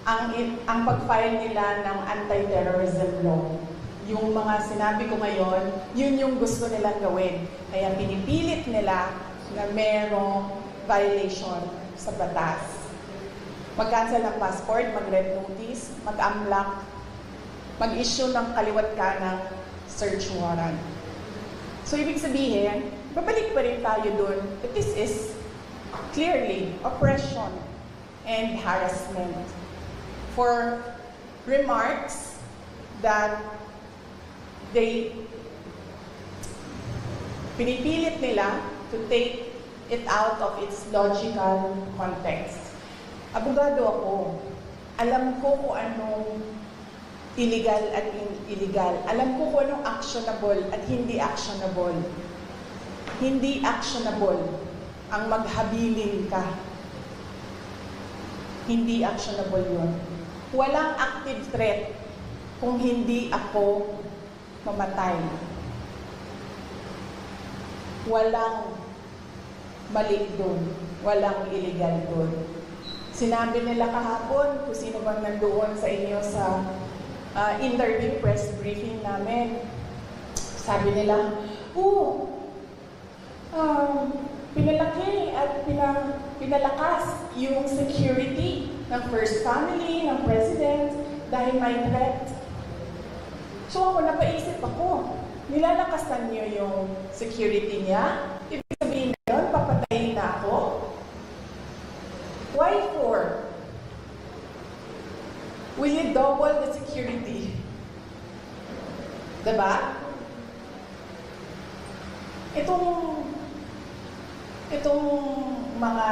ang pag-file nila ng anti-terrorism law. Yung mga sinabi ko ngayon, yun yung gusto nilang gawin. Kaya pinipilit nila na merong violation sa batas. Mag-cancel ng passport, mag-red notice, mag-unlock, mag-issue ng kaliwat kanang search warrant. So, ibig sabihin, babalik pa rin tayo dun that this is clearly oppression and harassment for remarks that pinipilit nila to take it out of its logical context. Abogado ako. Alam ko kung anong illegal at illegal. Alam ko kung anong actionable at hindi actionable. Hindi actionable ang maghabilin ka. Hindi actionable yun. Walang active threat kung hindi ako mamatay. Walang mali doon. Walang illegal doon. Sinabi nila kahapon kung sino bang nandoon sa inyo sa interview press briefing namin. Sabi nila, pinalaki at pinalakas yung security ng First Family, ng President, dahil may threat. So ako, napaisip ako, nilalakasan niyo yung security niya? Ibig sabihin na yun, papatayin na ako? Why for? Will you double the security? Diba? Itong mga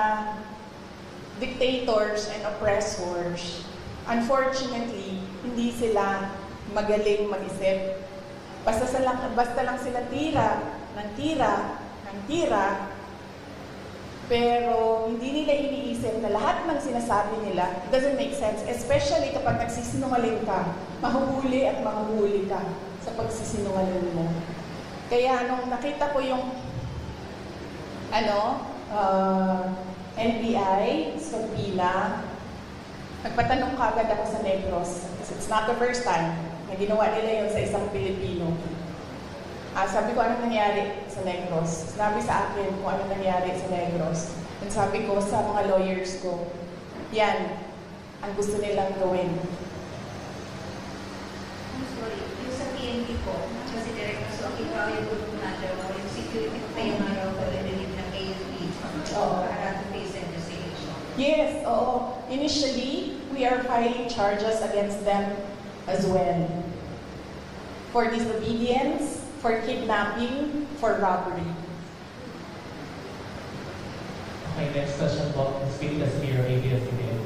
dictators and oppressors, unfortunately, hindi sila magaling mag-isip. Basta lang sila tira, pero hindi nila iniisip na lahat ng sinasabi nila doesn't make sense, especially kapag nagsisinungaling ka, mahuhuli at mahuhuli ka sa pagsisinungaling mo. Kaya nung nakita ko yung NBI sa Pila, nagpatanong kagad ako sa Negros. Kasi it's not the first time na ginawa nila yun sa isang Pilipino. Sabi ko, anong nangyari sa Negros? Sinabi sa akin kung anong nangyari sa Negros. And sabi ko sa mga lawyers ko, yan, ang gusto nilang gawin. I'm sorry, yung sa PNP po, kasi direct so ikaw yung grupo na daw, yung security pa yung araw ka rin ng AFP para to face investigation. Yes, oo. Initially, we are filing charges against them as well. For disobedience, for kidnapping, for robbery. Okay, next question po, Speed Casimiro, ABS-CBN.